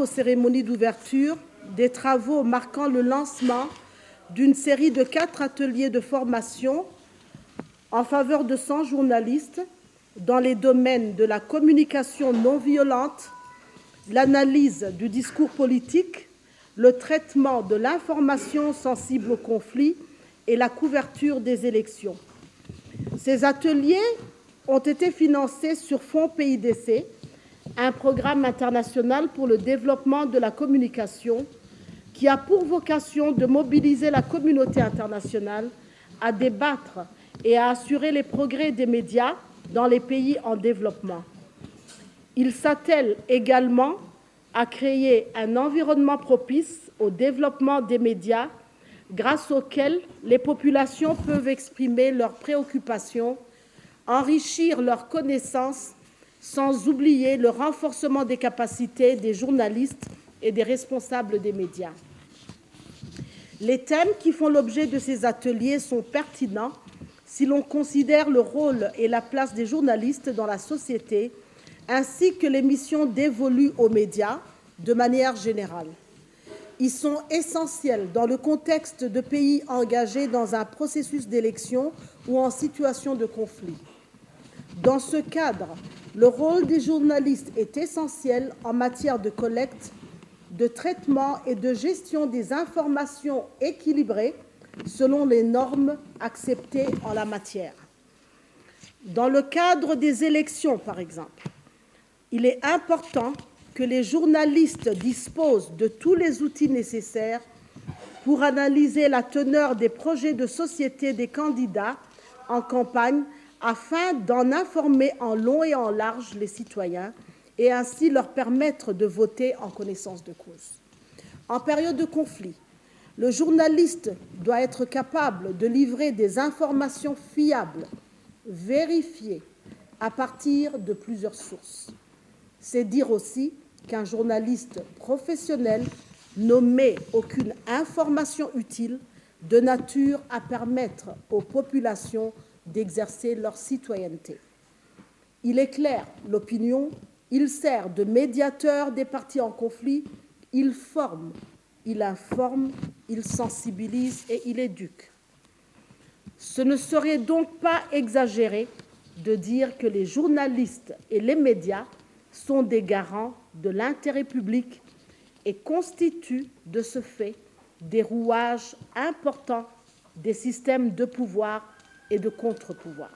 aux cérémonies d'ouverture des travaux marquant le lancement d'une série de 4 ateliers de formation en faveur de 100 journalistes dans les domaines de la communication non violente, l'analyse du discours politique, le traitement de l'information sensible au conflit et la couverture des élections. Ces ateliers ont été financés sur fonds PIDC, un programme international pour le développement de la communication qui a pour vocation de mobiliser la communauté internationale à débattre et à assurer les progrès des médias dans les pays en développement. Il s'attelle également à créer un environnement propice au développement des médias grâce auquel les populations peuvent exprimer leurs préoccupations, enrichir leurs connaissances, sans oublier le renforcement des capacités des journalistes et des responsables des médias. Les thèmes qui font l'objet de ces ateliers sont pertinents si l'on considère le rôle et la place des journalistes dans la société, ainsi que les missions dévolues aux médias de manière générale. Ils sont essentiels dans le contexte de pays engagés dans un processus d'élection ou en situation de conflit. Dans ce cadre, le rôle des journalistes est essentiel en matière de collecte, de traitement et de gestion des informations équilibrées selon les normes acceptées en la matière. Dans le cadre des élections, par exemple, il est important que les journalistes disposent de tous les outils nécessaires pour analyser la teneur des projets de société des candidats en campagne afin d'en informer en long et en large les citoyens et ainsi leur permettre de voter en connaissance de cause. En période de conflit, le journaliste doit être capable de livrer des informations fiables, vérifiées, à partir de plusieurs sources. C'est dire aussi qu'un journaliste professionnel n'omet aucune information utile de nature à permettre aux populations d'exercer leur citoyenneté. Il éclaire l'opinion, il sert de médiateur des parties en conflit, il forme, il informe, il sensibilise et il éduque. Ce ne serait donc pas exagéré de dire que les journalistes et les médias sont des garants de l'intérêt public et constituent de ce fait des rouages importants des systèmes de pouvoir et de contre-pouvoir.